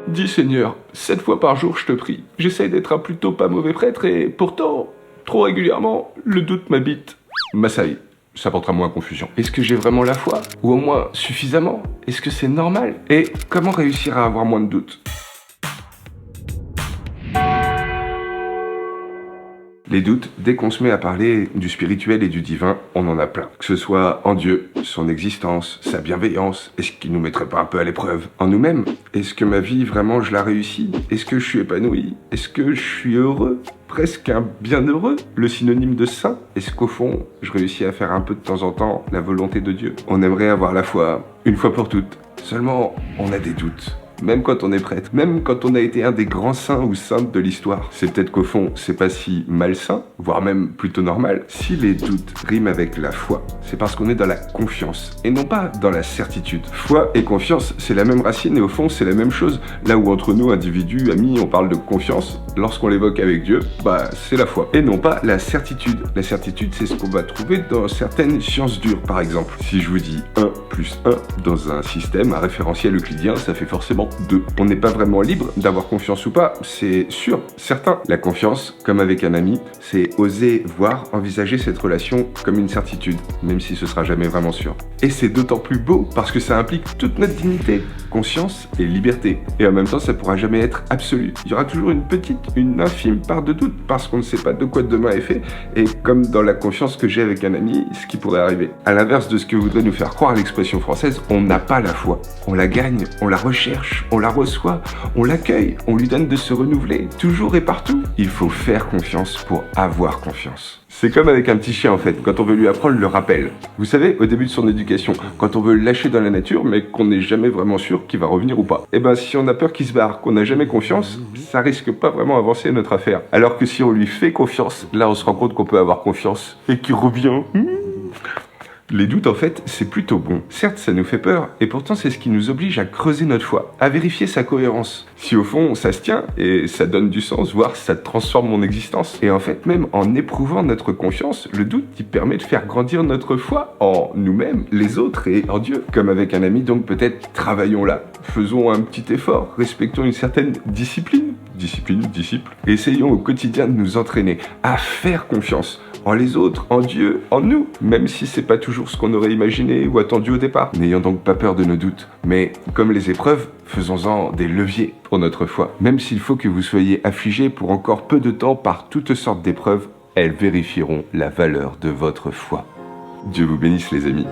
Dis Seigneur, 7 fois par jour je te prie. J'essaye d'être un plutôt pas mauvais prêtre et pourtant, trop régulièrement, le doute m'habite. Massaï, ça portera moins confusion. Est-ce que j'ai vraiment la foi? Ou au moins suffisamment? Est-ce que c'est normal? Et comment réussir à avoir moins de doutes? Les doutes, dès qu'on se met à parler du spirituel et du divin, on en a plein. Que ce soit en Dieu, son existence, sa bienveillance, est-ce qu'il nous mettrait pas un peu à l'épreuve? En nous-mêmes, est-ce que ma vie, vraiment, je la réussis? Est-ce que je suis épanoui? Est-ce que je suis heureux? Presque un bienheureux, le synonyme de saint? Est-ce qu'au fond, je réussis à faire un peu de temps en temps la volonté de Dieu? On aimerait avoir la foi, une fois pour toutes. Seulement, on a des doutes. Même quand on est prêtre, même quand on a été un des grands saints ou saintes de l'histoire, c'est peut-être qu'au fond, c'est pas si malsain, voire même plutôt normal. Si les doutes riment avec la foi, c'est parce qu'on est dans la confiance, et non pas dans la certitude. Foi et confiance, c'est la même racine, et au fond, c'est la même chose. Là où entre nous, individus, amis, on parle de confiance, lorsqu'on l'évoque avec Dieu, c'est la foi, et non pas la certitude. La certitude, c'est ce qu'on va trouver dans certaines sciences dures, par exemple. Si je vous dis 1 plus 1 dans un système, un référentiel euclidien, ça fait forcément 2. On n'est pas vraiment libre d'avoir confiance ou pas, c'est sûr, certain. La confiance, comme avec un ami, c'est oser voir, envisager cette relation comme une certitude, même si ce sera jamais vraiment sûr. Et c'est d'autant plus beau parce que ça implique toute notre dignité, conscience et liberté. Et en même temps, ça pourra jamais être absolu. Il y aura toujours une infime part de doute parce qu'on ne sait pas de quoi demain est fait. Et comme dans la confiance que j'ai avec un ami, ce qui pourrait arriver. À l'inverse de ce que voudrait nous faire croire l'expression française, on n'a pas la foi. On la gagne, on la recherche, on la reçoit, on l'accueille, on lui donne de se renouveler, toujours et partout. Il faut faire confiance pour avoir confiance. C'est comme avec un petit chien en fait, quand on veut lui apprendre le rappel. Vous savez, au début de son éducation, quand on veut le lâcher dans la nature, mais qu'on n'est jamais vraiment sûr qu'il va revenir ou pas. Et ben si on a peur qu'il se barre, qu'on n'a jamais confiance, ça risque pas vraiment avancer notre affaire. Alors que si on lui fait confiance, là on se rend compte qu'on peut avoir confiance et qu'il revient. Les doutes, en fait, c'est plutôt bon. Certes, ça nous fait peur, et pourtant c'est ce qui nous oblige à creuser notre foi, à vérifier sa cohérence. Si au fond, ça se tient, et ça donne du sens, voire ça transforme mon existence. Et en fait, même en éprouvant notre confiance, le doute, il permet de faire grandir notre foi en nous-mêmes, les autres et en Dieu. Comme avec un ami, donc peut-être travaillons là, faisons un petit effort, respectons une certaine discipline, disciple, et essayons au quotidien de nous entraîner à faire confiance en les autres, en Dieu, en nous, même si c'est pas toujours ce qu'on aurait imaginé ou attendu au départ. N'ayons donc pas peur de nos doutes, mais comme les épreuves, faisons-en des leviers pour notre foi. Même s'il faut que vous soyez affligés pour encore peu de temps par toutes sortes d'épreuves, elles vérifieront la valeur de votre foi. Dieu vous bénisse les amis.